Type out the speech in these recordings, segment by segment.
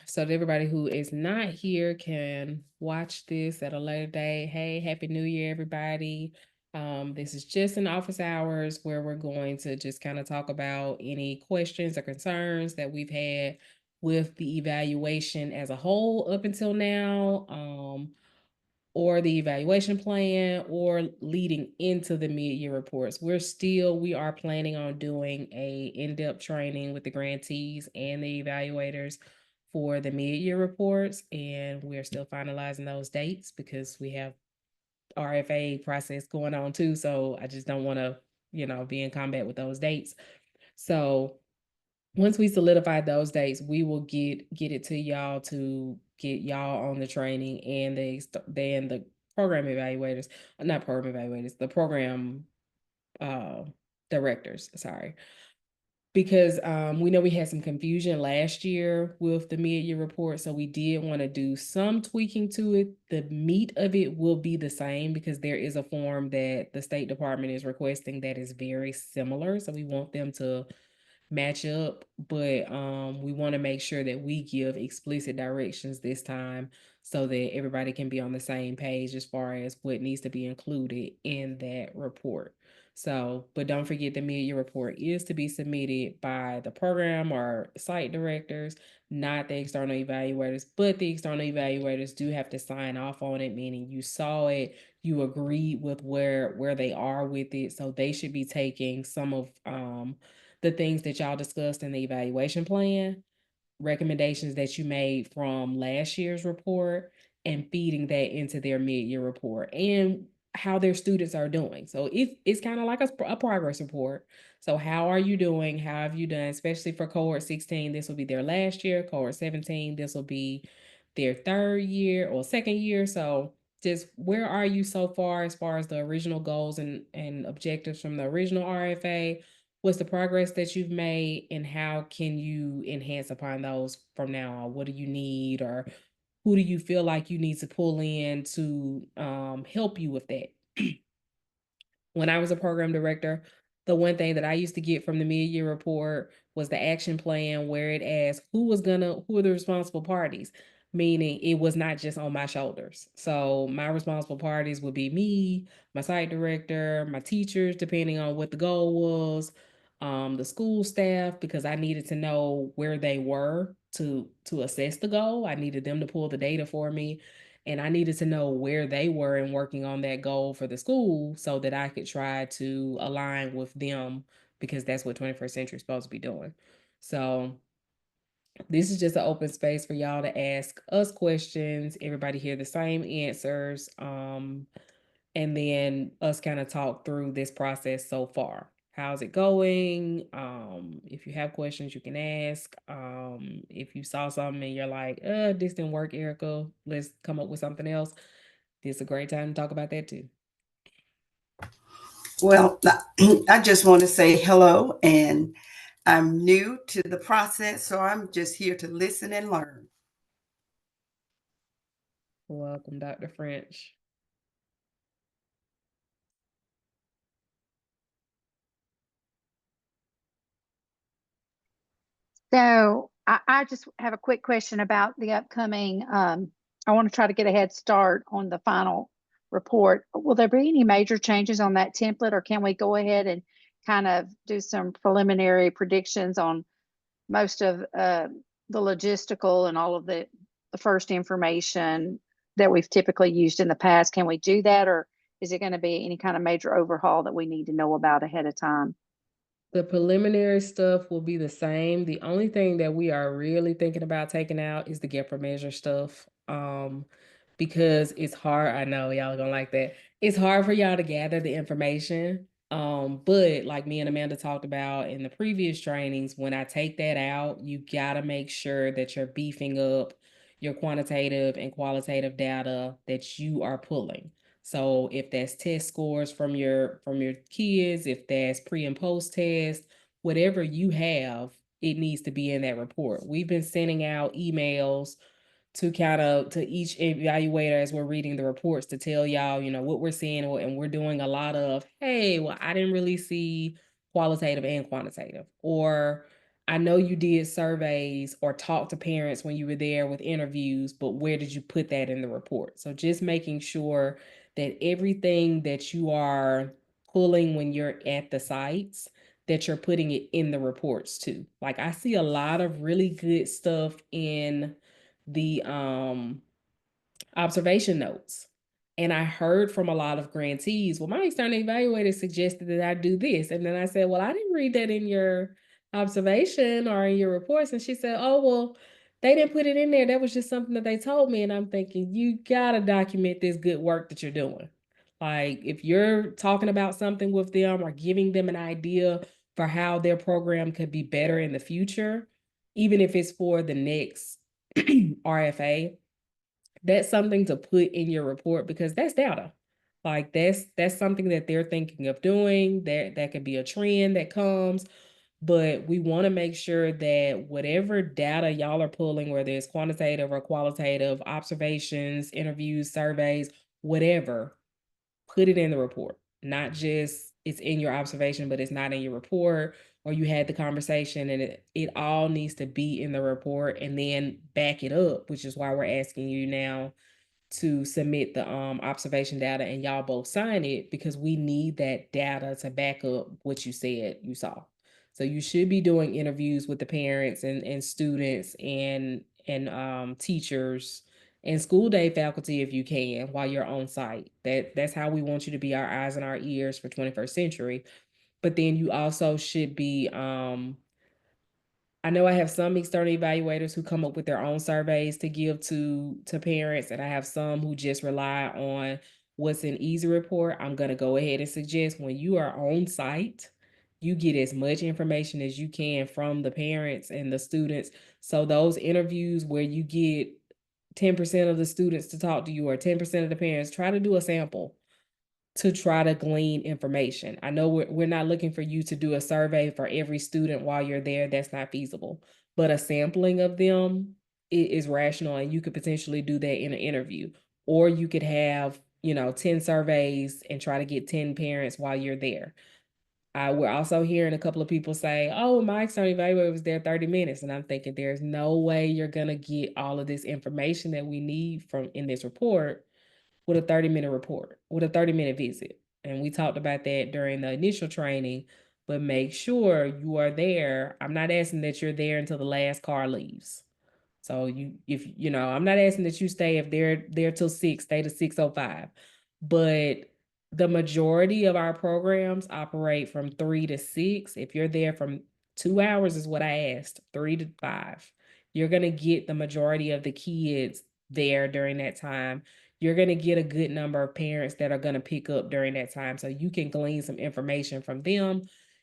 so that everybody who is not here can watch this at a later date. Hey, Happy New Year, everybody. This is just in office hours where we're going to just kind of talk about any questions or concerns that we've had with the evaluation as a whole up until now. Or the evaluation plan or leading into the mid-year reports. We are planning on doing a in-depth training with the grantees and the evaluators for the mid-year reports, and we're still finalizing those dates because we have RFA process going on too, so I just don't want to, be in combat with those dates. So once we solidify those dates, we will get it to y'all to get y'all on the training and the program evaluators, not program evaluators, the program directors, sorry. Because we know we had some confusion last year with the mid-year report, so we did want to do some tweaking to it. The meat of it will be the same because there is a form that the State Department is requesting that is very similar, so we want them to match up, but we want to make sure that we give explicit directions this time so that everybody can be on the same page as far as what needs to be included in that report. So, but don't forget the mid-year report is to be submitted by the program or site directors, not the external evaluators, but the external evaluators do have to sign off on it, meaning you saw it, you agreed with where they are with it, so they should be taking some of the things that y'all discussed in the evaluation plan, recommendations that you made from last year's report, and feeding that into their mid-year report and how their students are doing. So it's kind of like a progress report. So how are you doing? How have you done? Especially for cohort 16, this will be their last year. Cohort 17, this will be their third year or second year. So just where are you so far as the original goals and objectives from the original RFA? What's the progress that you've made and how can you enhance upon those from now on? What do you need, or who do you feel like you need to pull in to help you with that? When I was a program director, the one thing that I used to get from the mid-year report was the action plan where it asked who are the responsible parties, meaning it was not just on my shoulders. So my responsible parties would be me, my site director, my teachers, depending on what the goal was, the school staff, because I needed to know where they were to assess the goal. I needed them to pull the data for me, and I needed to know where they were in working on that goal for the school so that I could try to align with them, because that's what 21st Century is supposed to be doing. So this is just an open space for y'all to ask us questions, everybody hear the same answers, and then us kind of talk through this process so far. How's it going? If you have questions, you can ask. If you saw something and you're like, this didn't work, Erica, let's come up with something else. This is a great time to talk about that too. Well, I just want to say hello, and I'm new to the process, so I'm just here to listen and learn. Welcome, Dr. French. So I just have a quick question about the upcoming. I want to try to get a head start on the final report. Will there be any major changes on that template, or can we go ahead and kind of do some preliminary predictions on most of the logistical and all of the first information that we've typically used in the past? Can we do that, or is it going to be any kind of major overhaul that we need to know about ahead of time? The preliminary stuff will be the same. The only thing that we are really thinking about taking out is the get for measure stuff. Because it's hard. I know y'all are gonna like that. It's hard for y'all to gather the information. But like me and Amanda talked about in the previous trainings, when I take that out, you gotta make sure that you're beefing up your quantitative and qualitative data that you are pulling. So if that's test scores from your kids, if that's pre and post test, whatever you have, it needs to be in that report. We've been sending out emails to each evaluator as we're reading the reports to tell y'all, what we're seeing, and we're doing a lot of, hey, well, I didn't really see qualitative and quantitative, or I know you did surveys or talked to parents when you were there with interviews, but where did you put that in the report? So just making sure that everything that you are pulling when you're at the sites, that you're putting it in the reports too. Like I see a lot of really good stuff in the observation notes. And I heard from a lot of grantees, well, my external evaluator suggested that I do this. And then I said, well, I didn't read that in your observation or in your reports. And she said, oh, well, they didn't put it in there. That was just something that they told me. And I'm thinking, you got to document this good work that you're doing. Like if you're talking about something with them or giving them an idea for how their program could be better in the future, even if it's for the next RFA, that's something to put in your report because that's data. Like that's something that they're thinking of doing. That could be a trend that comes, but we want to make sure that whatever data y'all are pulling, whether it's quantitative or qualitative, observations, interviews, surveys, whatever, put it in the report. Not just it's in your observation, but it's not in your report, or you had the conversation and it all needs to be in the report and then back it up, which is why we're asking you now to submit the observation data and y'all both sign it because we need that data to back up what you said you saw. So you should be doing interviews with the parents and students and teachers and school day faculty if you can while you're on site. That's how we want you to be our eyes and our ears for 21st century. But then you also should be I know I have some external evaluators who come up with their own surveys to give to parents, and I have some who just rely on what's in Easy Report. I'm going to go ahead and suggest when you are on site, you get as much information as you can from the parents and the students. So those interviews where you get 10% of the students to talk to you or 10% of the parents, try to do a sample to try to glean information. I know we're not looking for you to do a survey for every student while you're there. That's not feasible. But a sampling of them is rational, and you could potentially do that in an interview. Or you could have, 10 surveys and try to get 10 parents while you're there. We're also hearing a couple of people say, oh, my external evaluator was there 30 minutes. And I'm thinking there's no way you're going to get all of this information that we need from in this report with a 30-minute report, with a 30-minute visit. And we talked about that during the initial training, but make sure you are there. I'm not asking that you're there until the last car leaves. So I'm not asking that you stay if they're there till 6, stay to 6:05. But the majority of our programs operate from 3 to 6. If you're there from 2 hours is what I asked, 3 to 5. You're gonna get the majority of the kids there during that time. You're gonna get a good number of parents that are gonna pick up during that time. So you can glean some information from them.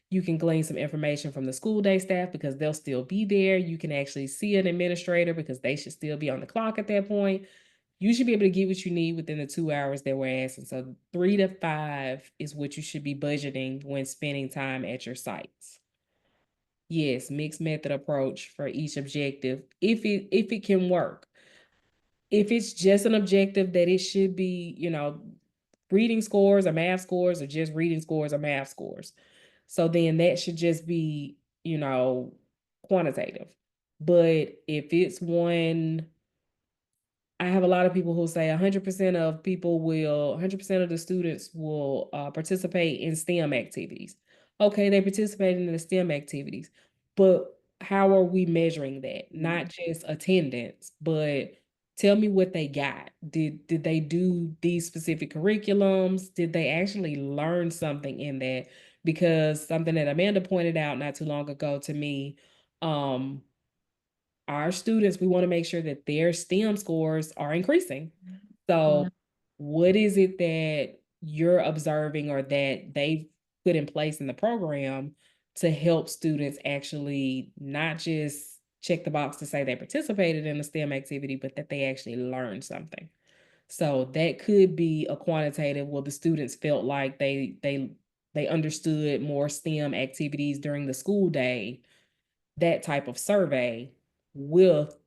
You can glean some information from the school day staff because they'll still be there. You can actually see an administrator because they should still be on the clock at that point. You should be able to get what you need within the 2 hours that we're asking. So 3 to 5 is what you should be budgeting when spending time at your sites. Yes, mixed method approach for each objective if it can work. If it's just an objective that it should be, reading scores or math scores or just reading scores or math scores. So then that should just be, quantitative. But if it's one, I have a lot of people who say 100% of 100% of the students will participate in STEM activities. Okay, they participated in the STEM activities, but how are we measuring that? Not just attendance, but tell me what they got. Did they do these specific curriculums? Did they actually learn something in that? Because something that Amanda pointed out not too long ago to me, um, our students, we want to make sure that their STEM scores are increasing. So what is it that you're observing or that they've put in place in the program to help students actually not just check the box to say they participated in a STEM activity, but that they actually learned something? So that could be a quantitative, well, the students felt like they understood more STEM activities during the school day, that type of survey with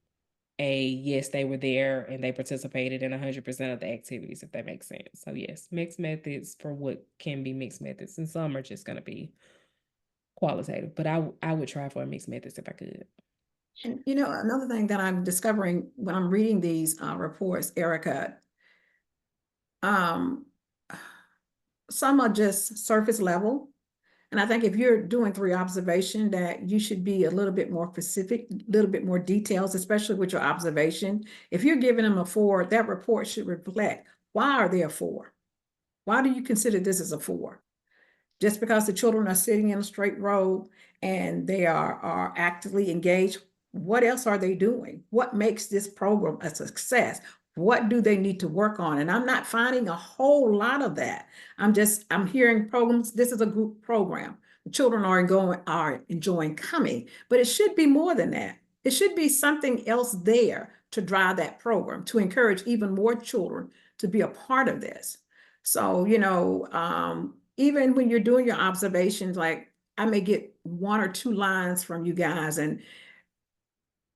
a yes, they were there and they participated in 100% of the activities, if that makes sense. So yes, mixed methods for what can be mixed methods, and some are just going to be qualitative, but I would try for a mixed methods if I could. And you know, another thing that I'm discovering when I'm reading these reports, Erica, um, some are just surface level. And I think if you're doing 3 observation, that you should be a little bit more specific, a little bit more details, especially with your observation. If you're giving them a 4, that report should reflect, why are they a 4? Why do you consider this as a 4? Just because the children are sitting in a straight row and they are actively engaged, what else are they doing? What makes this program a success? What do they need to work on? And I'm not finding a whole lot of that. I'm hearing programs. This is a group program. The children are enjoying coming, but it should be more than that. It should be something else there to drive that program, to encourage even more children to be a part of this. So, you know, even when you're doing your observations, like I may get 1 or 2 lines from you guys, and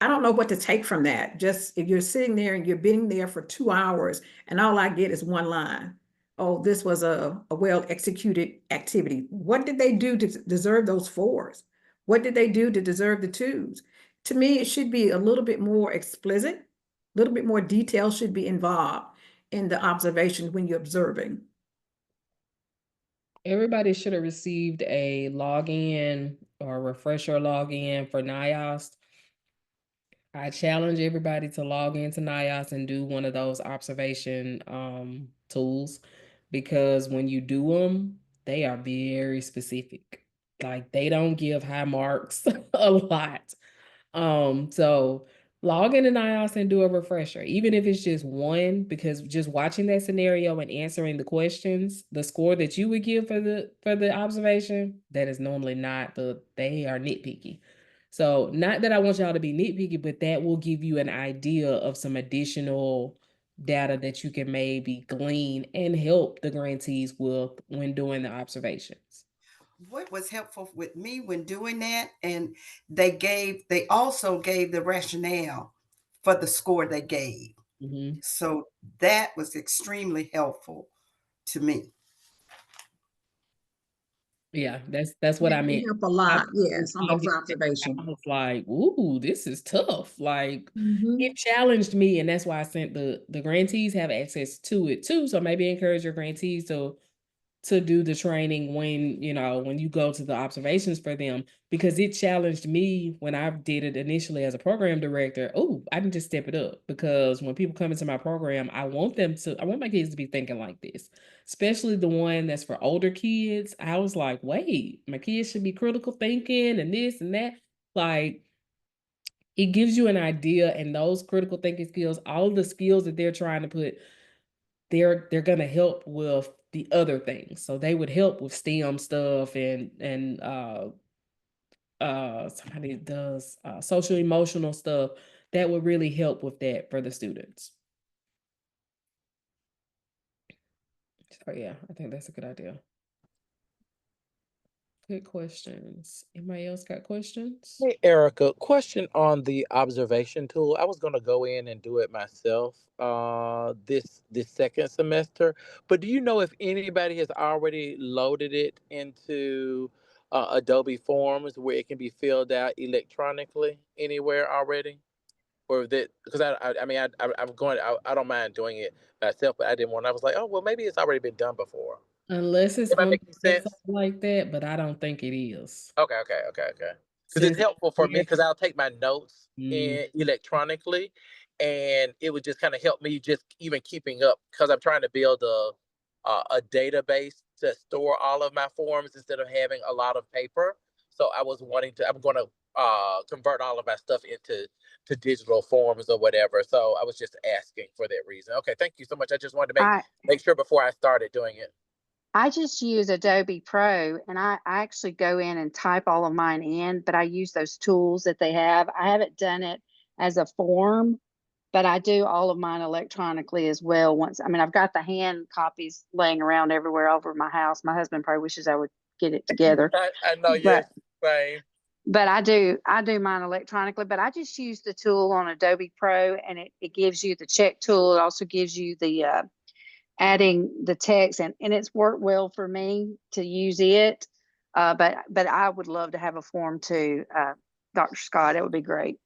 I don't know what to take from that. Just if you're sitting there and you're being there for 2 hours and all I get is 1 line. Oh, this was a well-executed activity. What did they do to deserve those 4s? What did they do to deserve the 2s? To me, it should be a little bit more explicit, a little bit more detail should be involved in the observations when you're observing. Everybody should have received a login or refresher login for NIOS. I challenge everybody to log into NIOS and do one of those observation tools, because when you do them, they are very specific. Like they don't give high marks a lot. So log into NIOS and do a refresher, even if it's just 1, because just watching that scenario and answering the questions, the score that you would give for the observation, that is normally not they are nitpicky. So not that I want y'all to be nitpicky, but that will give you an idea of some additional data that you can maybe glean and help the grantees with when doing the observations. What was helpful with me when doing that, and they also gave the rationale for the score they gave. Mhm. So that was extremely helpful to me. Yeah, that's what I They meant. help a I lot, yes, on those I observations. was like, "Ooh, this is tough." Like, Mhm. it challenged me, and that's why I sent the grantees have access to it too. So maybe encourage your grantees to do the training when, you know, when you go to the observations for them, because it challenged me when I did it initially as a program director. Oh, I can just step it up, because when people come into my program, I want my kids to be thinking like this, especially the one that's for older kids. I was like, wait, my kids should be critical thinking and this and that. Like, it gives you an idea, and those critical thinking skills, all of the skills that they're trying to put, they're gonna help with the other things. So they would help with STEM stuff, and somebody does social emotional stuff that would really help with that for the students. So yeah, I think that's a good idea. Good questions. Anybody else got questions? Hey, Erica, question on the observation tool. I was going to go in and do it myself this second semester, but do you know if anybody has already loaded it into Adobe Forms where it can be filled out electronically anywhere already? Or that, because I mean I'm going, I don't mind doing it myself, but I didn't want. I was like, oh well, maybe it's already been done before. Unless it's Am I on making the sense? website like that, but I don't think it is. Okay. Because it's Since helpful for me, yeah. because I'll take my notes Mm. in electronically, and it would just kind of help me just even keeping up, because I'm trying to build a database to store all of my forms instead of having a lot of paper. So I'm going to convert all of my stuff into digital forms or whatever. So I was just asking for that reason. Okay, thank you so much. I just wanted to I make sure before I started doing it. I just use Adobe Pro, and I actually go in and type all of mine in, but I use those tools that they have. I haven't done it as a form, but I do all of mine electronically as well. I mean, I've got the hand copies laying around everywhere over my house. My husband probably wishes I would get it together, I know, yes, but same. I do mine electronically, but I just use the tool on Adobe Pro, and it gives you the check tool. It also gives you the adding the text, and it's worked well for me to use it. But I would love to have a form too, Dr. Scott. It would be great.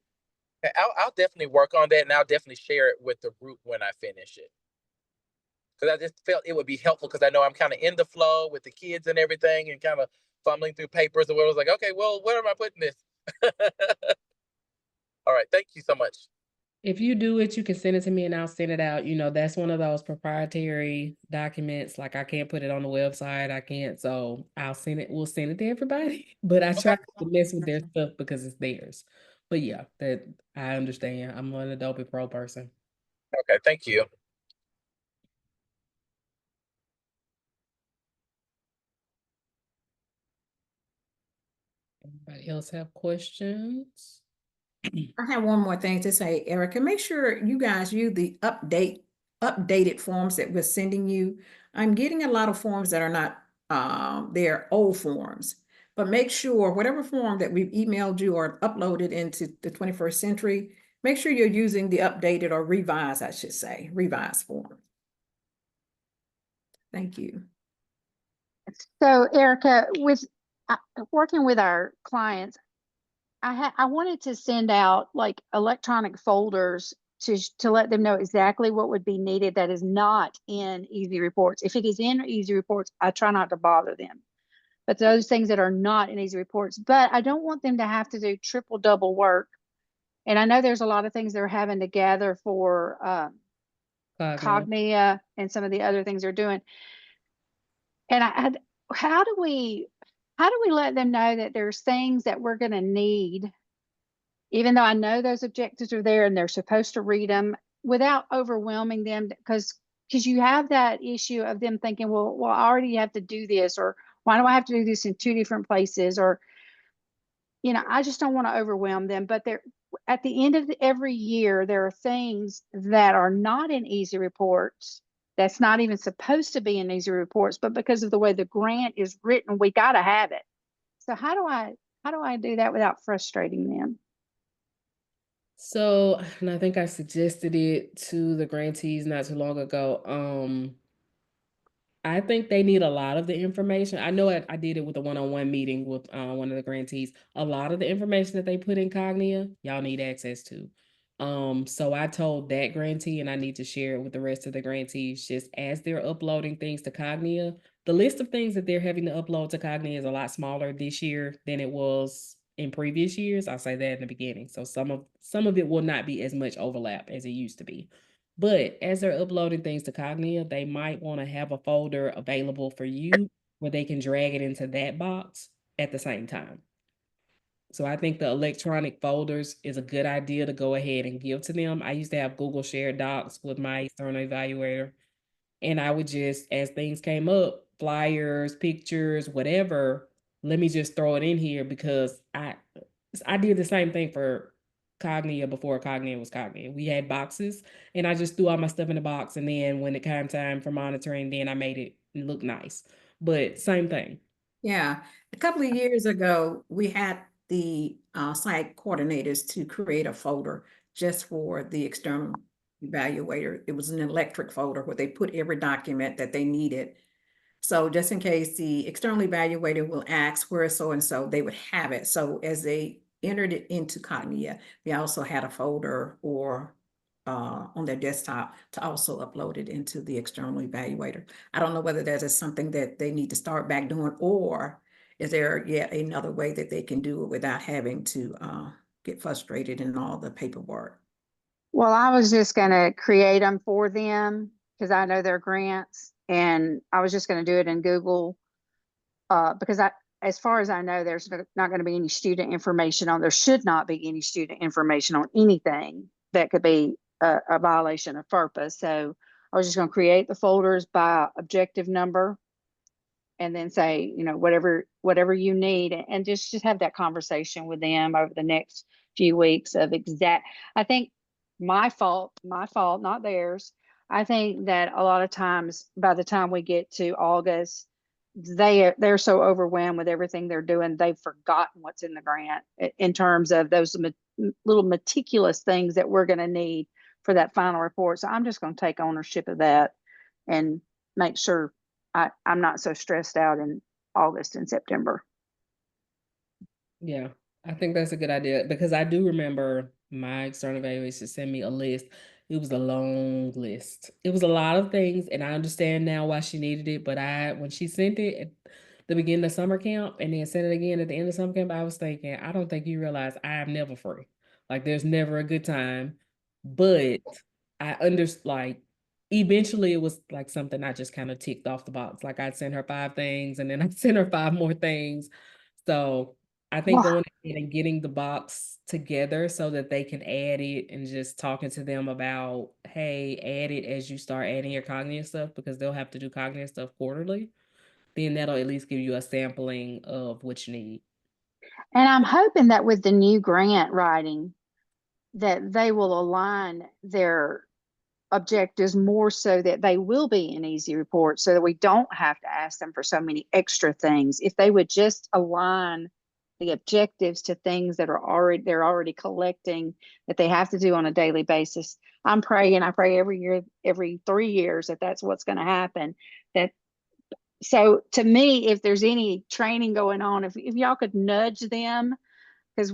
Okay, I'll definitely work on that, and I'll definitely share it with the group when I finish it. Because I just felt it would be helpful, because I know I'm kind of in the flow with the kids and everything, and kind of fumbling through papers, and where I was like, okay, well, where am I putting this? All right, thank you so much. If you do it, you can send it to me and I'll send it out. You know, that's one of those proprietary documents. Like I can't put it on the website. I can't. So I'll send it. We'll send it to everybody. But I try Okay. not to mess with their stuff because it's theirs. But yeah, that I understand. I'm an Adobe Pro person. Okay, thank you. Anybody else have questions? I have one more thing to say, Erica. Make sure you guys use the updated forms that we're sending you. I'm getting a lot of forms that are not they're old forms, but make sure whatever form that we've emailed you or uploaded into the 21st century, make sure you're using the updated or revised, I should say, revised form. Thank you. So, Erica, with working with our clients, I wanted to send out like electronic folders to let them know exactly what would be needed that is not in Easy Reports. If it is in Easy Reports, I try not to bother them. But those things that are not in Easy Reports, but I don't want them to have to do triple double work. And I know there's a lot of things they're having to gather for Cognia and some of the other things they're doing. And how do we let them know that there's things that we're going to need, even though I know those objectives are there and they're supposed to read them, without overwhelming them? Because you have that issue of them thinking, well, I already have to do this, or why do I have to do this in 2 different places? Or, I just don't want to overwhelm them. But at the end of every year, there are things that are not in Easy Reports that's not even supposed to be in Easy Reports, but because of the way the grant is written, we got to have it. So how do I do that without frustrating them? So, and I think I suggested it to the grantees not too long ago. I think they need a lot of the information. I know I did it with a one-on-one meeting with one of the grantees. A lot of the information that they put in Cognia, y'all need access to. So I told that grantee, and I need to share it with the rest of the grantees, just as they're uploading things to Cognia. The list of things that they're having to upload to Cognia is a lot smaller this year than it was in previous years. I'll say that in the beginning. So some of it will not be as much overlap as it used to be. But as they're uploading things to Cognia, they might want to have a folder available for you where they can drag it into that box at the same time. So I think the electronic folders is a good idea to go ahead and give to them. I used to have Google Shared Docs with my external evaluator, and I would just, as things came up, flyers, pictures, whatever, let me just throw it in here, because I did the same thing for Cognia before Cognia was Cognia. We had boxes, and I just threw all my stuff in the box, and then when it came time for monitoring, then I made it look nice. But same thing. Yeah, a couple of years ago, we had the site coordinators to create a folder just for the external evaluator. It was an electric folder where they put every document that they needed. So just in case the external evaluator will ask where so-and-so, they would have it. So as they entered it into Cognia, they also had a folder or on their desktop to also upload it into the external evaluator. I don't know whether that is something that they need to start back doing, or is there yet another way that they can do it without having to get frustrated in all the paperwork? Well, I was just going to create them for them because I know their grants, and I was just going to do it in Google because as far as I know, there's not going to be any student information on. There should not be any student information on anything that could be a violation of FERPA. So I was just going to create the folders by objective number, and then say, whatever you need, and just have that conversation with them over the next few weeks of I think my fault, not theirs. I think that a lot of times by the time we get to August, they're so overwhelmed with everything they're doing, they've forgotten what's in the grant in terms of those little meticulous things that we're going to need for that final report. So I'm just going to take ownership of that and make sure I'm not so stressed out in August and September. Yeah, I think that's a good idea because I do remember my external evaluation sent me a list. It was a long list. It was a lot of things, and I understand now why she needed it. But when she sent it at the beginning of summer camp and then sent it again at the end of summer camp, I was thinking, I don't think you realize I am never free. Like there's never a good time. But I understand, like, eventually it was like something I just kind of ticked off the box. Like I'd send her 5 things and then I'd send her 5 more things. So I think Well, going ahead and getting the box together so that they can add it and just talking to them about, hey, add it as you start adding your cognitive stuff because they'll have to do cognitive stuff quarterly. Then that'll at least give you a sampling of what you need. and I'm hoping that with the new grant writing, that they will align their objectives more so that they will be an easy report so that we don't have to ask them for so many extra things. If they would just align the objectives to things that they're already collecting that they have to do on a daily basis. I pray every year, every 3 years that that's what's going to happen. That so to me, if there's any training going on, if y'all could nudge them, because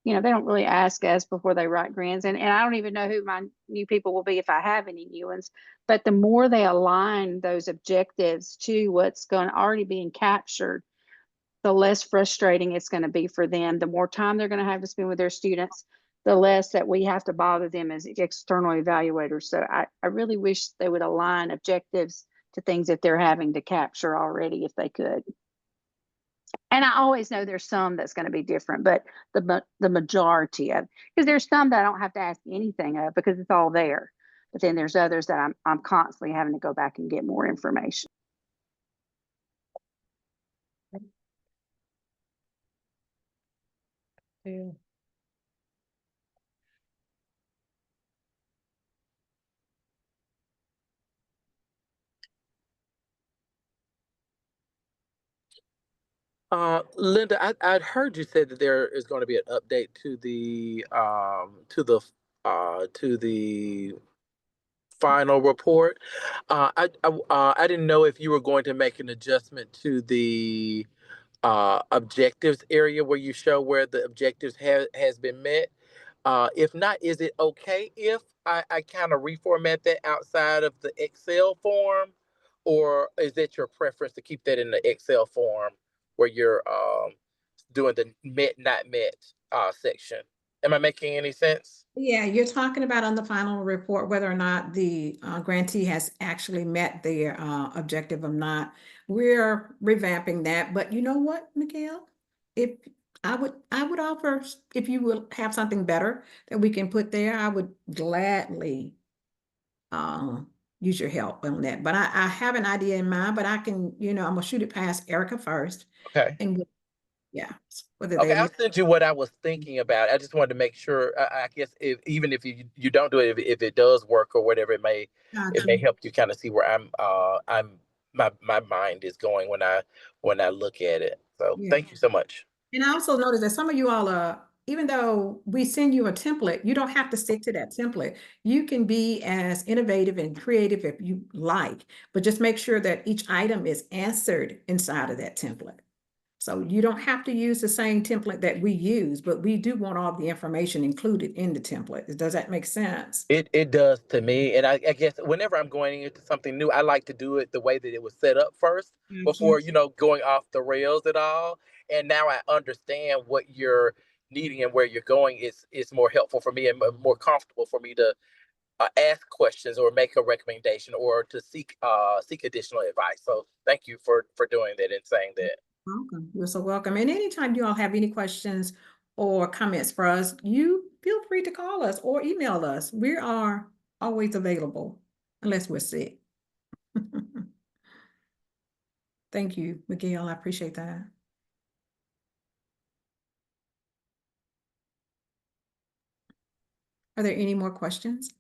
they don't really ask us before they write grants, and I don't even know who my new people will be if I have any new ones. But the more they align those objectives to what's going to already being captured, the less frustrating it's going to be for them. The more time they're going to have to spend with their students, the less that we have to bother them as external evaluators. So I really wish they would align objectives to things that they're having to capture already if they could. And I always know there's some that's going to be different, but the majority of, because there's some that I don't have to ask anything of because it's all there. But then there's others that I'm constantly having to go back and get more information. Yeah. Linda, I'd heard you say that there is going to be an update to the final report. I didn't know if you were going to make an adjustment to the objectives area where you show where the objectives has been met. If not, is it okay if I kind of reformat that outside of the Excel form, or is that your preference to keep that in the Excel form where you're doing the met not met section? Am I making any sense? Yeah, you're talking about on the final report whether or not the grantee has actually met their objective or not. We're revamping that, but you know what, Miguel? If I would offer, if you will have something better that we can put there, I would gladly use your help on that. But I have an idea in mind, but I can, I'm gonna shoot it past Erica first, Okay. and yeah, whether Okay, they I'll send you what I was thinking about. I just wanted to make sure. I guess even if you don't do it, if it does work or whatever, it may help you kind of see where my mind is going when I look at it. So yeah. thank you so much. And I also noticed that some of you all even though we send you a template, you don't have to stick to that template. You can be as innovative and creative if you like, but just make sure that each item is answered inside of that template. So you don't have to use the same template that we use, but we do want all the information included in the template. Does that make sense? It does to me, and I guess whenever I'm going into something new, I like to do it the way that it was set up first Gotcha. before going off the rails at all. And now I understand what you're needing and where you're going is more helpful for me and more comfortable for me to ask questions or make a recommendation or to seek additional advice. So thank you for doing that and saying that. Welcome. You're so welcome. And anytime you all have any questions or comments for us, you feel free to call us or email us. We are always available unless we're sick. Thank you, Miguel. I appreciate that. Are there any more questions?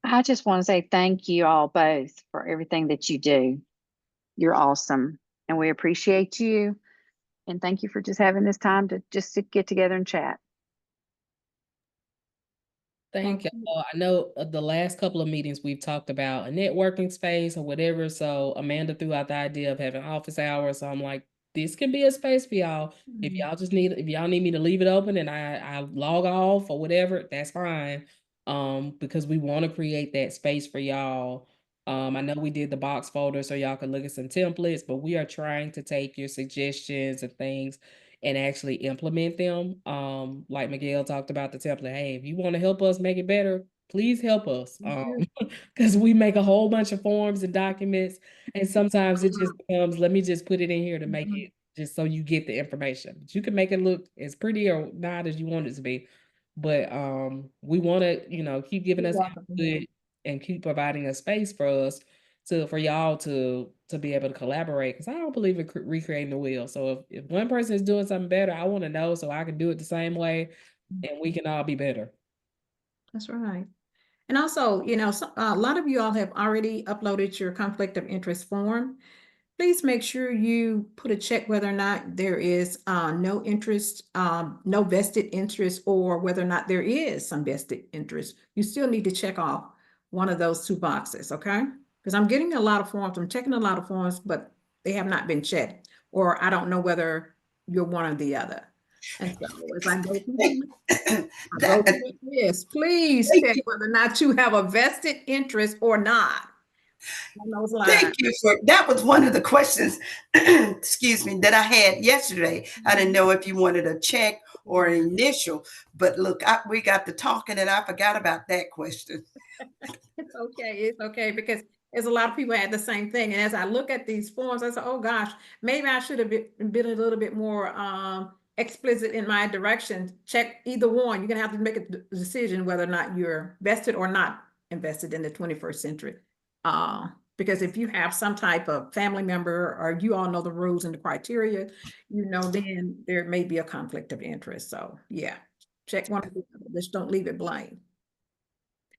I just want to say thank you all both for everything that you do. You're awesome, and we appreciate you. And thank you for just having this time to get together and chat. Thank you. I know the last couple of meetings we've talked about a networking space or whatever. So Amanda threw out the idea of having office hours. So I'm like, this can be a space for y'all. If y'all need me to leave it open and I log off or whatever, that's fine. Because we want to create that space for y'all. I know we did the box folder so y'all can look at some templates, but we are trying to take your suggestions and things and actually implement them. Like Miguel talked about the template. Hey, if you want to help us make it better, please help us. Because we make a whole bunch of forms and documents, and sometimes it just becomes, let me just put it in here to make it just so you get the information. But you can make it look as pretty or not as you want it to be. But we want to, keep giving us input and keep providing a space for us for y'all to be able to collaborate, because I don't believe in recreating the wheel. So if one person is doing something better, I want to know so I can do it the same way and we can all be better. That's right. And also, a lot of you all have already uploaded your conflict of interest form. Please make sure you put a check whether or not there is no interest, no vested interest, or whether or not there is some vested interest. You still need to check off one of those two boxes, okay? Because I'm getting a lot of forms, I'm checking a lot of forms, but they have not been checked, or I don't know whether you're one or the other. And so as I go through this, please check whether or not you have a vested interest or not. Thank you for that. Was one of the questions, excuse me, that I had yesterday. I didn't know if you wanted a check or an initial, but look, we got to talking and I forgot about that question. It's okay, because there's a lot of people had the same thing. And as I look at these forms, I said, oh gosh, maybe I should have been a little bit more explicit in my direction. Check either one. You're gonna have to make a decision whether or not you're vested or not invested in the 21st century. Because if you have some type of family member, or you all know the rules and the criteria, then there may be a conflict of interest. So yeah, check one of the other. Just don't leave it blank.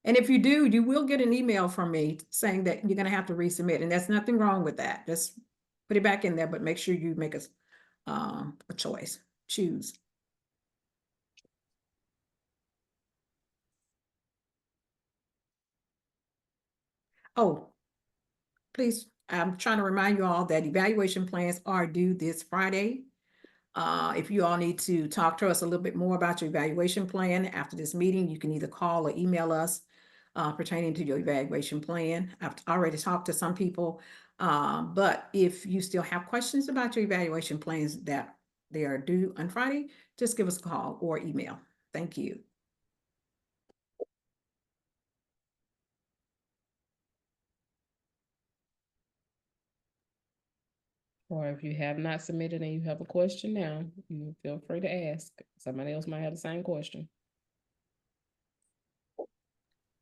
And if you do, you will get an email from me saying that you're going to have to resubmit, and there's nothing wrong with that. Just put it back in there, but make sure you make a choice, choose. Oh, please, I'm trying to remind you all that evaluation plans are due this Friday. If you all need to talk to us a little bit more about your evaluation plan after this meeting, you can either call or email us pertaining to your evaluation plan. I've already talked to some people, but if you still have questions about your evaluation plans that they are due on Friday, just give us a call or email. Thank you. Or if you have not submitted and you have a question now, you feel free to ask. Somebody else might have the same question.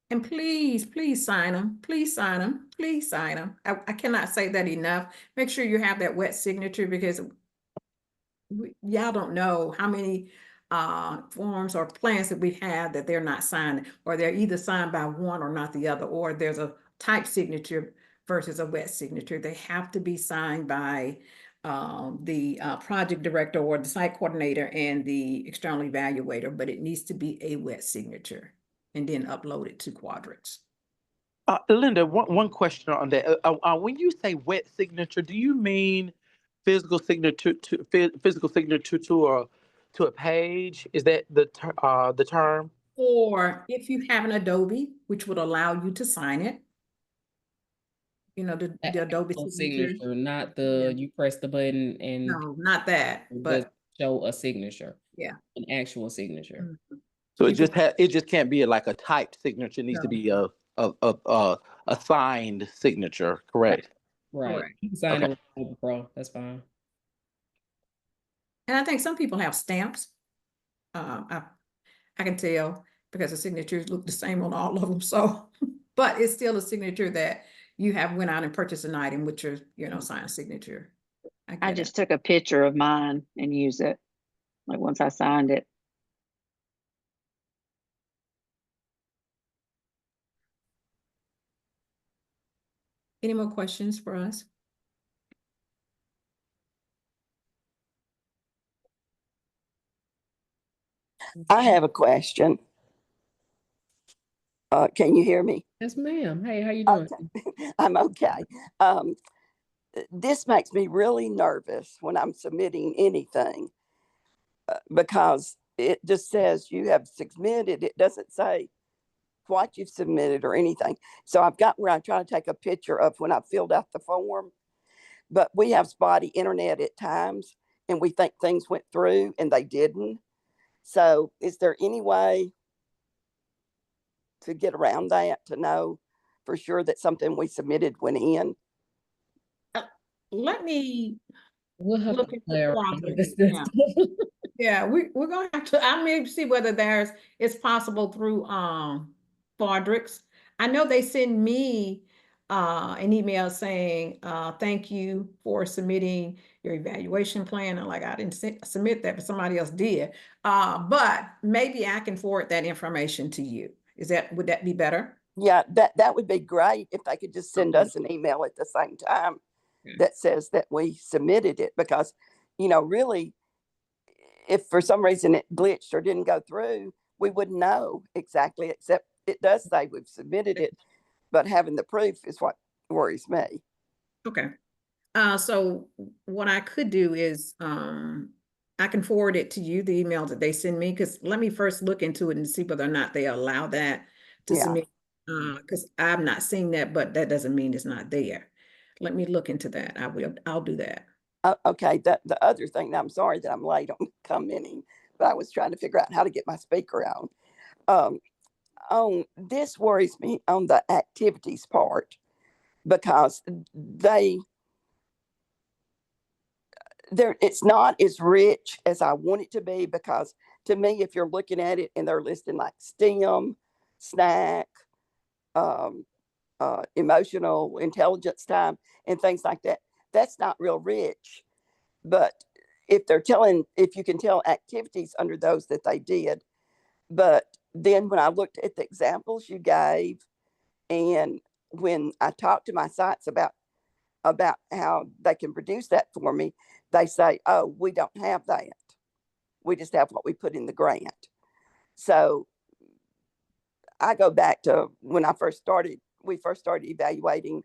And please, please sign them. Please sign them. Please sign them. I cannot say that enough. Make sure you have that wet signature, because y'all don't know how many forms or plans that we have that they're not signed, or they're either signed by one or not the other, or there's a type signature versus a wet signature. They have to be signed by the project director or the site coordinator and the external evaluator, but it needs to be a wet signature and then upload it to Quadrants. Linda, one question on that. When you say wet signature, do you mean physical signature to a page? Is that the term? Or if you have an Adobe, which would allow you to sign it, the Adobe signature. Not the you press the button and No, not that, just but show a signature. yeah, An actual signature. So it just can't be like a typed signature. It needs to be a signed signature, correct? Right. Correct. You can sign Okay. it with Open Pro. That's fine. And I think some people have stamps. I can tell because the signatures look the same on all of them. So, but it's still a signature that you have went out and purchased an item with your, signed signature. I just took a picture of mine and use it, like once I signed it. Any more questions for us? I have a question. Can you hear me? Yes, ma'am. Hey, how you doing? Okay. I'm okay. This makes me really nervous when I'm submitting anything because it just says you have submitted. It doesn't say what you've submitted or anything. So I've got where I try to take a picture of when I filled out the form, but we have spotty internet at times and we think things went through and they didn't. So is there any way to get around that, to know for sure that something we submitted went in? Let me We'll have look to into clarify this. Yeah. Yeah, we're gonna have to, I may see whether it's possible through Quadrix. I know they send me an email saying thank you for submitting your evaluation plan, and like I didn't submit that, but somebody else did. But maybe I can forward that information to you. Would that be better? Yeah, that would be great if they could just send us an email at the same time that says that we submitted it, because, really, if for some reason it glitched or didn't go through, we wouldn't know exactly, except it does say we've submitted it, but having the proof is what worries me. Okay. So what I could do is I can forward it to you, the email that they send me, because let me first look into it and see whether or not they allow that to Yeah. submit, because I'm not seeing that, but that doesn't mean it's not there. Let me look into that. I'll do that. Okay, the other thing, I'm sorry that I'm late on commenting, but I was trying to figure out how to get my speaker on. This worries me on the activities part, because it's not as rich as I want it to be, because to me, if you're looking at it and they're listing like STEM, snack, emotional intelligence time, and things like that, that's not real rich. But if you can tell activities under those that they did, but then when I looked at the examples you gave, and when I talked to my sites about how they can produce that for me, they say, oh, we don't have that. We just have what we put in the grant. So I go back to when we first started evaluating.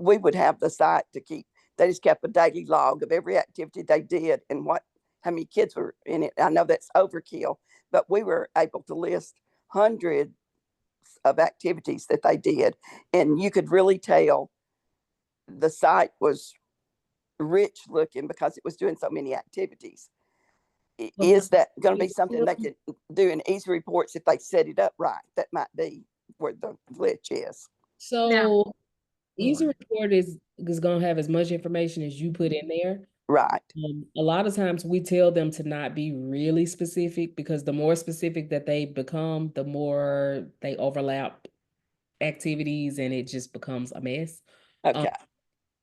We would have the site to keep, they just kept a daily log of every activity they did and how many kids were in it. I know that's overkill, but we were able to list hundreds of activities that they did. And you could really tell the site was rich looking because it was doing so many activities. Is that going to be something they can do in easy reports if they set it up right? That might be where the glitch is. So easy report is going to have as much information as you put in there. Right. A lot of times we tell them to not be really specific, because the more specific that they become, the more they overlap activities and it just becomes a mess. Okay.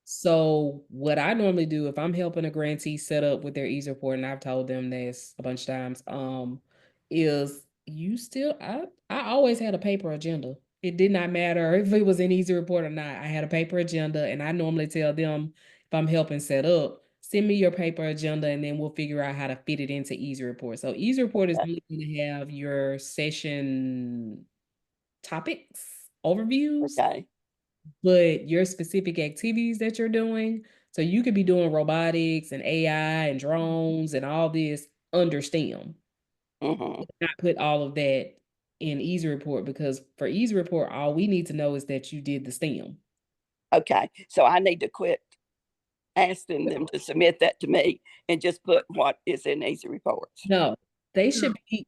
So what I normally do if I'm helping a grantee set up with their easy report, and I've told them this a bunch of times, is I always had a paper agenda. It did not matter if it was an easy report or not. I had a paper agenda, and I normally tell them, if I'm helping set up, send me your paper agenda, and then we'll figure out how to fit it into easy report. So easy report is only going to have your session topics, overviews. Okay. But your specific activities that you're doing, so you could be doing robotics and AI and drones and all this under STEM. Mm-hmm. Not put all of that in Easy Report, because for Easy Report, all we need to know is that you did the STEM. Okay. So I need to quit asking them to submit that to me and just put what is in Easy Reports. No, they should be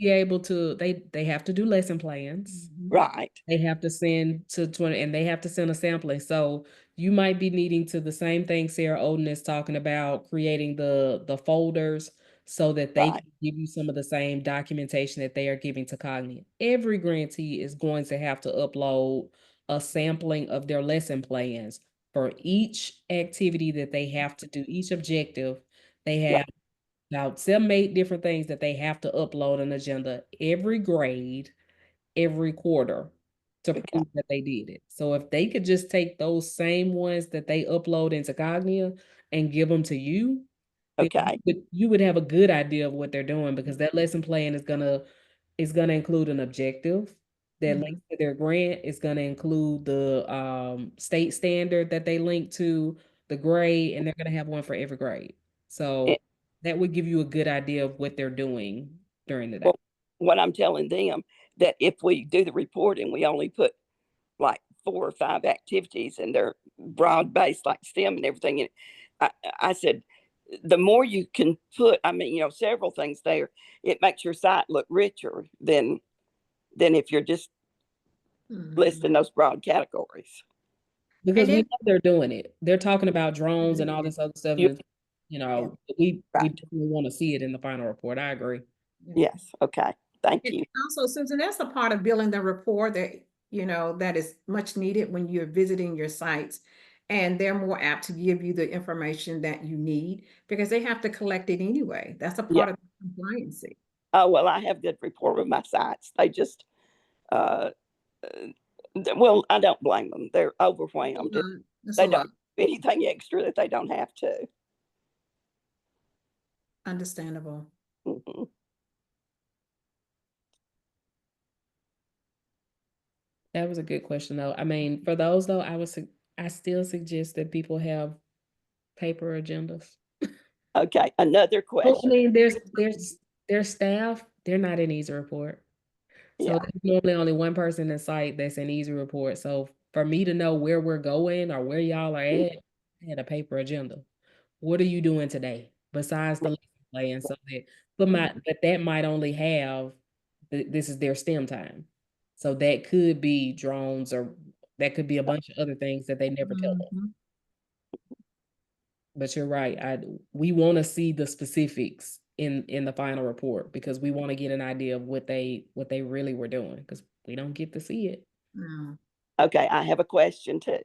able to, they have to do lesson plans. Right. They have to send to 20, and they have to send a sampling. So you might be needing to, the same thing Sarah Oden is talking about, creating the folders so that they can give you some of the same documentation that they are giving to Cognitive. Every grantee is going to have to upload a sampling of their lesson plans for each activity that they have to do, each objective. They have about 7, 8 different things that they have to upload an agenda every grade, every quarter, to prove that they did it. So if they could just take those same ones that they upload into Cognia and give them to you, okay, you would have a good idea of what they're doing, because that lesson plan is is going to include an objective that Mhm. links to their grant. It's going to include the state standard that they link to, the grade, and they're going to have one for every grade. So that would give you a good idea of what they're doing during the day. Well, what I'm telling them, that if we do the report and we only put like 4 or 5 activities and they're broad based like STEM and everything, and I said, the more you can put, I mean, several things there, it makes your site look richer than if you're just listing those broad categories. Because And we it, know they're doing it. They're talking about drones and all this other stuff. You- And, yeah, we Right. definitely want to see it in the final report. I agree. yeah. Yes. Okay. Thank And you. also, Susan, that's a part of building the rapport that, that is much needed when you're visiting your sites. And they're more apt to give you the information that you need because they have to collect it anyway. That's a part Yeah. of compliance. Oh, well, I have good rapport with my sites. They just, uh, well, I don't blame them. They're overwhelmed. That's a They lot. don't do anything extra that they don't have to. Understandable. Mhm. That was a good question, though. I mean, for those though, I still suggest that people have paper agendas. Okay, another I question. mean, their staff, they're not in Easy Report. So Yeah, there's normally only one person in site that's in Easy Report. So for me to know where we're going or where y'all are at, I had a paper agenda. What are you doing today besides the lesson plan? So that, but that might only have this is their STEM time. So that could be drones or that could be a bunch of other things that they never tell us. Mhm. But you're right. We want to see the specifics in the final report because we want to get an idea of what they really were doing because we don't get to see it. Mm. okay, I have a question too.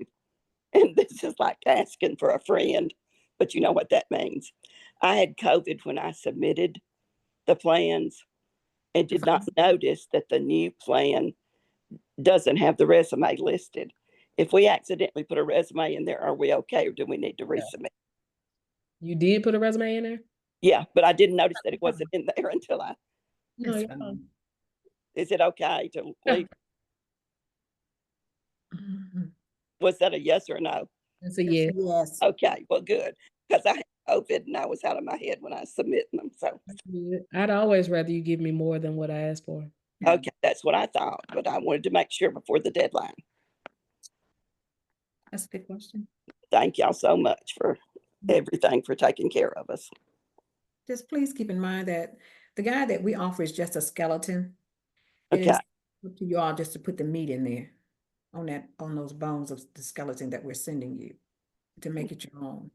And this is like asking for a friend, but you know what that means. I had COVID when I submitted the plans and did not notice that the new plan doesn't have the resume listed. If we accidentally put a resume in there, are we okay or do we need to resubmit? You did put a resume in there? Yeah, but I didn't notice that it wasn't in there until No, It's yeah. fine. is it okay to Yeah. leave? Mhm. Was that a yes or a no? That's a yes. Yes. Okay, well, good. Because I had COVID and I was out of my head when I was submitting them. So, I'd always rather you give me more than what I asked for. okay, that's what I thought, but I wanted to make sure before the deadline. That's a good question. Thank y'all so much for everything, for taking care of us. Just please keep in mind that the guy that we offer is just a skeleton. Okay. It's up to you all just to put the meat in there on those bones of the skeleton that we're sending you to make it your own.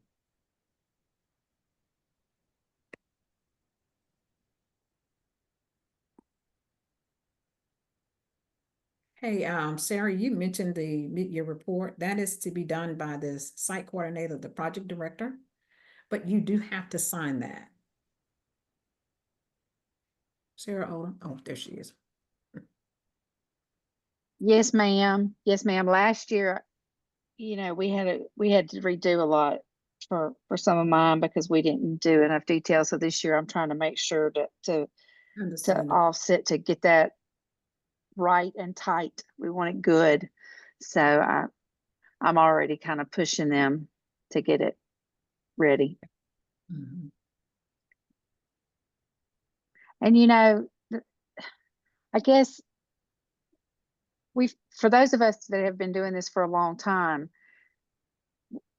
Hey, Sarah, you mentioned the mid-year report. That is to be done by this site coordinator, the project director, but you do have to sign that. Sarah Odom, oh, there she is. Yes, ma'am. Yes, ma'am. Last year, we had to redo a lot for some of mine because we didn't do enough detail. So this year I'm trying to make sure to Understand. offset to get that right and tight. We want it good. So I'm already kind of pushing them to get it ready. Mhm. And I guess for those of us that have been doing this for a long time,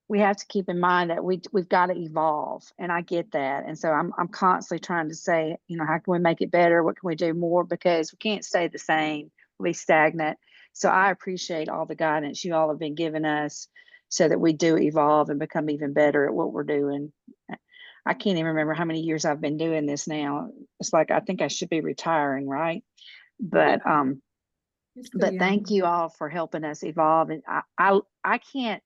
we have to keep in mind that we've got to evolve, and I get that. And so I'm constantly trying to say, how can we make it better? What can we do more? Because we can't stay the same, we'll be stagnant. So I appreciate all the guidance you all have been giving us so that we do evolve and become even better at what we're doing. I can't even remember how many years I've been doing this now. It's like I think I should be retiring, right? But thank you all for helping us evolve. And I can't.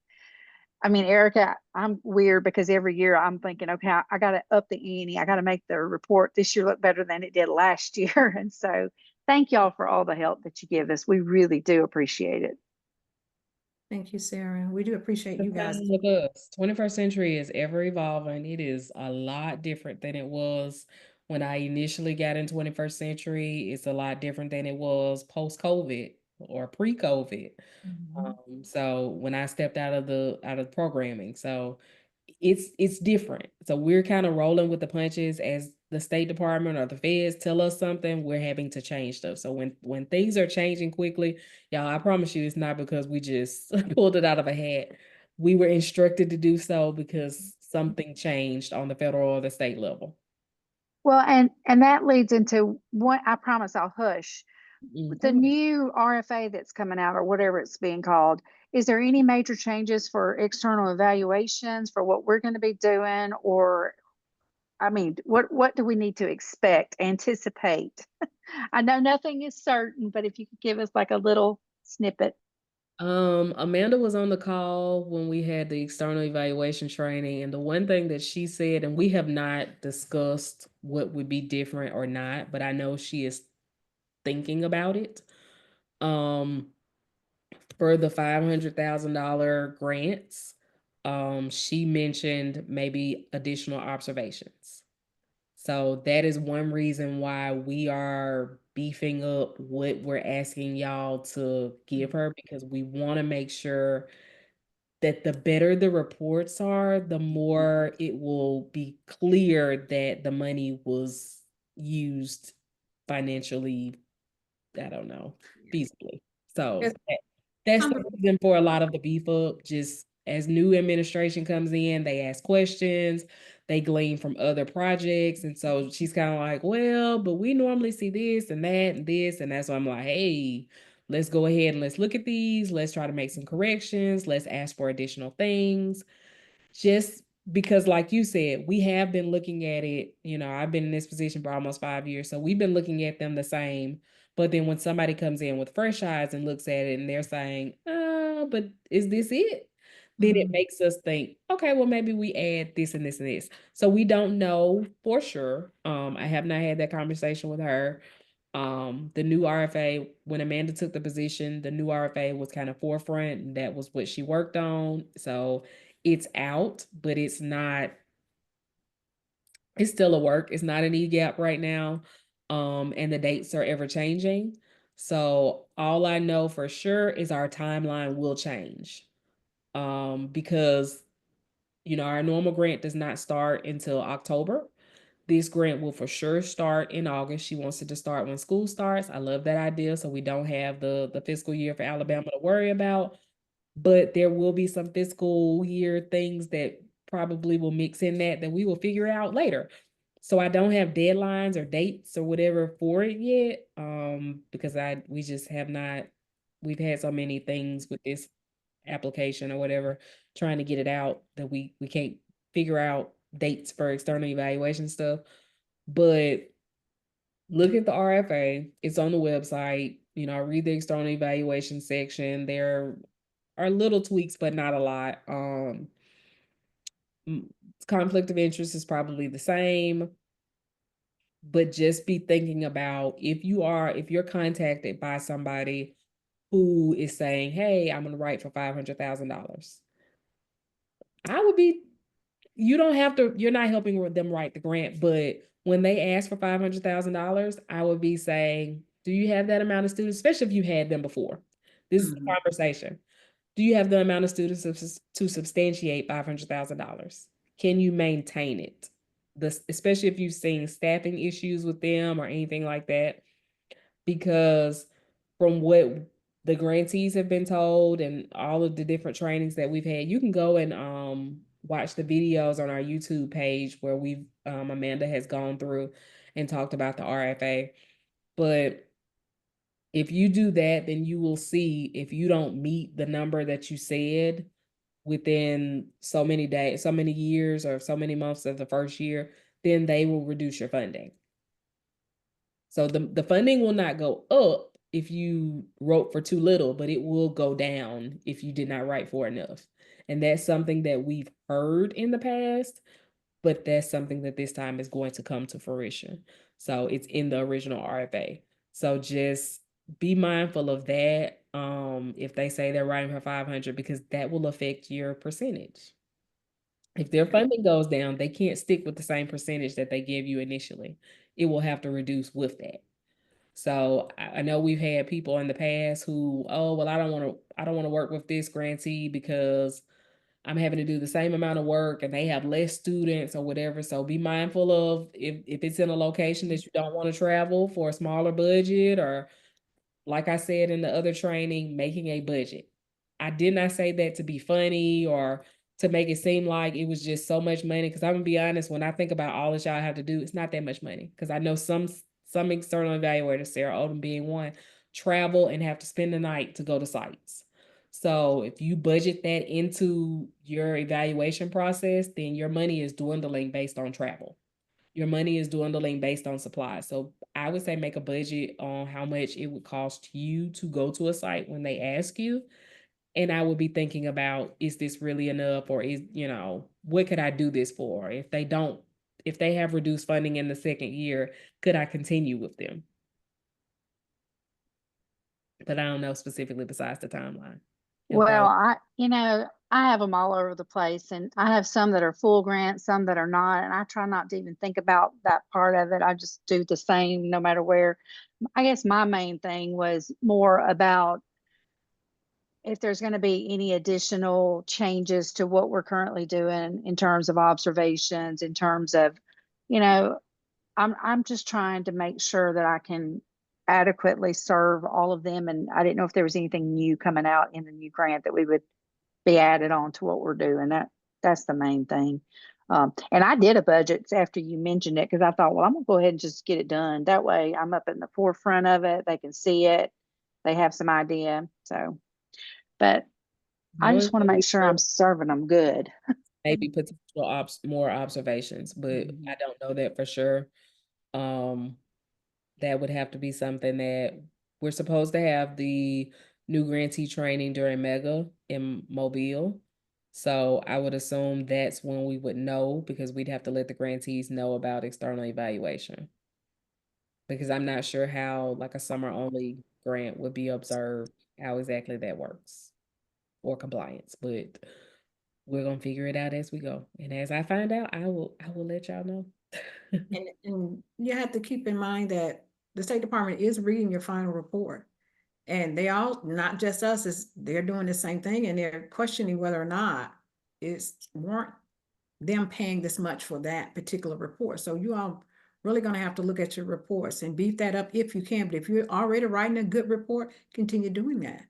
I mean, Erica, I'm weird because every year I'm thinking, okay, I got to up the ante. I got to make the report this year look better than it did last year. And so thank y'all for all the help that you give us. We really do appreciate it. Thank you, Sarah. We do appreciate you guys. With us, 21st century is ever evolving. It is a lot different than it was when I initially got in 21st century, it's a lot different than it was post-COVID or pre-COVID. So when I stepped out of the programming, so it's different. So we're kind of rolling with the punches as the State Department or the feds tell us something, we're having to change stuff. So when things are changing quickly, y'all, I promise you it's not because we just pulled it out of a hat. We were instructed to do so because something changed on the federal or the state level. Well, and that leads into what I promise I'll hush. The new RFA that's coming out, or whatever it's being called, is there any major changes for external evaluations for what we're going to be doing? Or, I mean, what do we need to expect, anticipate? I know nothing is certain, but if you could give us like a little snippet. Amanda was on the call when we had the external evaluation training, and the one thing that she said, and we have not discussed what would be different or not, but I know she is thinking about it. For the $500,000 grants, she mentioned maybe additional observations. So that is one reason why we are beefing up what we're asking y'all to give her, because we want to make sure that the better the reports are, the more it will be clear that the money was used financially, I don't know, feasibly. So that's the reason for a lot of the beef up. Just as new administration comes in, they ask questions, they glean from other projects. And so she's kind of like, well, but we normally see this and that and this. And that's why I'm like, hey, let's go ahead and let's look at these. Let's try to make some corrections. Let's ask for additional things. Just because, like you said, we have been looking at it, I've been in this position for almost 5 years. So we've been looking at them the same. But then when somebody comes in with fresh eyes and looks at it and they're saying, but is this it? Then it makes us think, okay, well, maybe we add this and this and this. So we don't know for sure. I have not had that conversation with her. The new RFA, when Amanda took the position, the new RFA was kind of forefront, and that was what she worked on. So it's out, but it's still a work. It's not an E-gap right now. And the dates are ever changing. So all I know for sure is our timeline will change. Because, our normal grant does not start until October. This grant will for sure start in August. She wants it to start when school starts. I love that idea. So we don't have the fiscal year for Alabama to worry about. But there will be some fiscal year things that probably will mix in that we will figure out later. So I don't have deadlines or dates or whatever for it yet. Because we just have not, we've had so many things with this application or whatever, trying to get it out that we can't figure out dates for external evaluation stuff. But look at the RFA. It's on the website. Read the external evaluation section. There are little tweaks, but not a lot. Conflict of interest is probably the same, but just be thinking about if you're contacted by somebody who is saying, hey, I'm going to write for $500,000. I would be, you're not helping them write the grant, but when they ask for $500,000, I would be saying, do you have that amount of students, especially if you had them before? This is the conversation. Do you have the amount of students to substantiate $500,000? Can you maintain it? Especially if you've seen staffing issues with them or anything like that, because from what the grantees have been told and all of the different trainings that we've had, you can go and watch the videos on our YouTube page where Amanda has gone through and talked about the RFA. But if you do that, then you will see if you don't meet the number that you said within so many days, so many years, or so many months of the first year, then they will reduce your funding. So the funding will not go up if you wrote for too little, but it will go down if you did not write for enough. And that's something that we've heard in the past, but that's something that this time is going to come to fruition. So it's in the original RFA. So just be mindful of that. If they say they're writing for 500, because that will affect your percentage. If their funding goes down, they can't stick with the same percentage that they gave you initially. It will have to reduce with that. So I know we've had people in the past who, oh, well, I don't want to work with this grantee because I'm having to do the same amount of work and they have less students or whatever. So be mindful of if it's in a location that you don't want to travel for a smaller budget, or like I said in the other training, making a budget. I did not say that to be funny or to make it seem like it was just so much money. Cause I'm gonna be honest, when I think about all that y'all have to do, it's not that much money. Cause I know some external evaluators, Sarah Odom being one, travel and have to spend the night to go to sites. So if you budget that into your evaluation process, then your money is dwindling based on travel. Your money is dwindling based on supplies. So I would say make a budget on how much it would cost you to go to a site when they ask you. And I would be thinking about, is this really enough? Or is, what could I do this for? If they have reduced funding in the second year, could I continue with them? But I don't know specifically besides the timeline. Well, I have them all over the place, and I have some that are full grant, some that are not, and I try not to even think about that part of it. I just do the same no matter where. I guess my main thing was more about if there's going to be any additional changes to what we're currently doing in terms of observations, in terms of, I'm just trying to make sure that I can adequately serve all of them. And I didn't know if there was anything new coming out in the new grant that we would be added on to what we're doing. That's the main thing. And I did a budget after you mentioned it because I thought, well, I'm gonna go ahead and just get it done. That way I'm up in the forefront of it. They can see it. They have some idea. So, but I just want to make sure I'm serving them good. Maybe potential more observations, but I don't know that for sure. That would have to be something that we're supposed to have the new grantee training during Mega in Mobile. So I would assume that's when we would know, because we'd have to let the grantees know about external evaluation. Because I'm not sure how like a summer only grant would be observed, how exactly that works, or compliance, but we're gonna figure it out as we go. And as I find out, I will let y'all know. And you have to keep in mind that the State Department is reading your final report. And they all, not just us, they're doing the same thing, and they're questioning whether or not it's warrant them paying this much for that particular report. So you all really going to have to look at your reports and beef that up if you can. But if you're already writing a good report, continue doing that.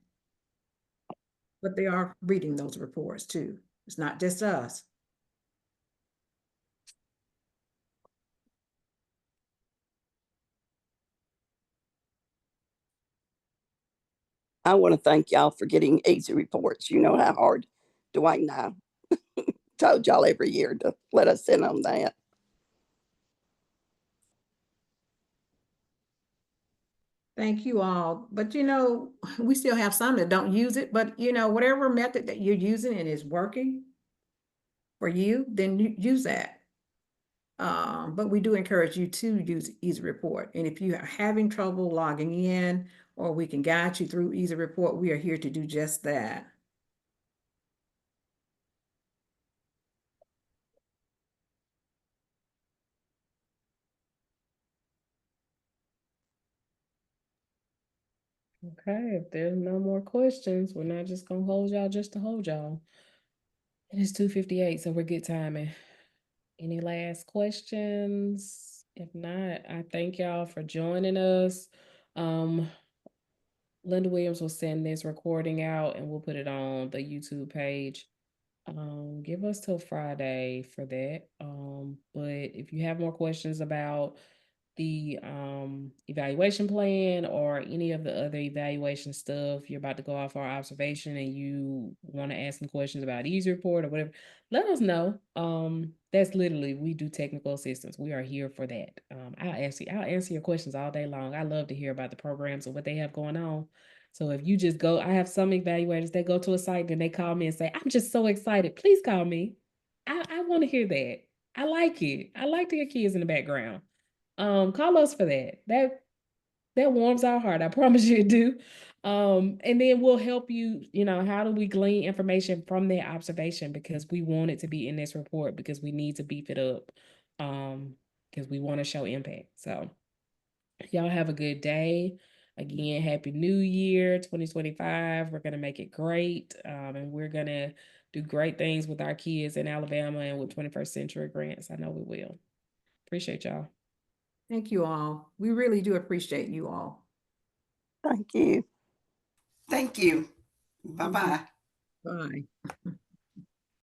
But they are reading those reports too. It's not just us. I want to thank y'all for getting easy reports. You know how hard Dwayne and I told y'all every year to let us in on that. Thank you all. But we still have some that don't use it. But whatever method that you're using and is working for you, then you use that. But we do encourage you to use Easy Report. And if you are having trouble logging in, or we can guide you through Easy Report, we are here to do just that. Okay, if there's no more questions, we're not just gonna hold y'all just to hold y'all. It is 2:58, so we're good timing. Any last questions? If not, I thank y'all for joining us. Linda Williams will send this recording out and we'll put it on the YouTube page. Give us till Friday for that. But if you have more questions about the evaluation plan or any of the other evaluation stuff, you're about to go off our observation and you want to ask some questions about Easy Report or whatever, let us know. That's literally, we do technical assistance. We are here for that. I'll answer your questions all day long. I love to hear about the programs and what they have going on. So if you just go, I have some evaluators, they go to a site and they call me and say, I'm just so excited. Please call me. I want to hear that. I like it. I like to hear kids in the background. Call us for that. that warms our heart. I promise you it do. And then we'll help you, how do we glean information from their observation, because we want it to be in this report, because we need to beef it up. Because we want to show impact. So y'all have a good day. Again, Happy New Year 2025. We're gonna make it great. And we're gonna do great things with our kids in Alabama and with 21st Century Grants. I know we will. Appreciate y'all. Thank you all. We really do appreciate you all. Thank you. Thank you. Bye-bye. Bye.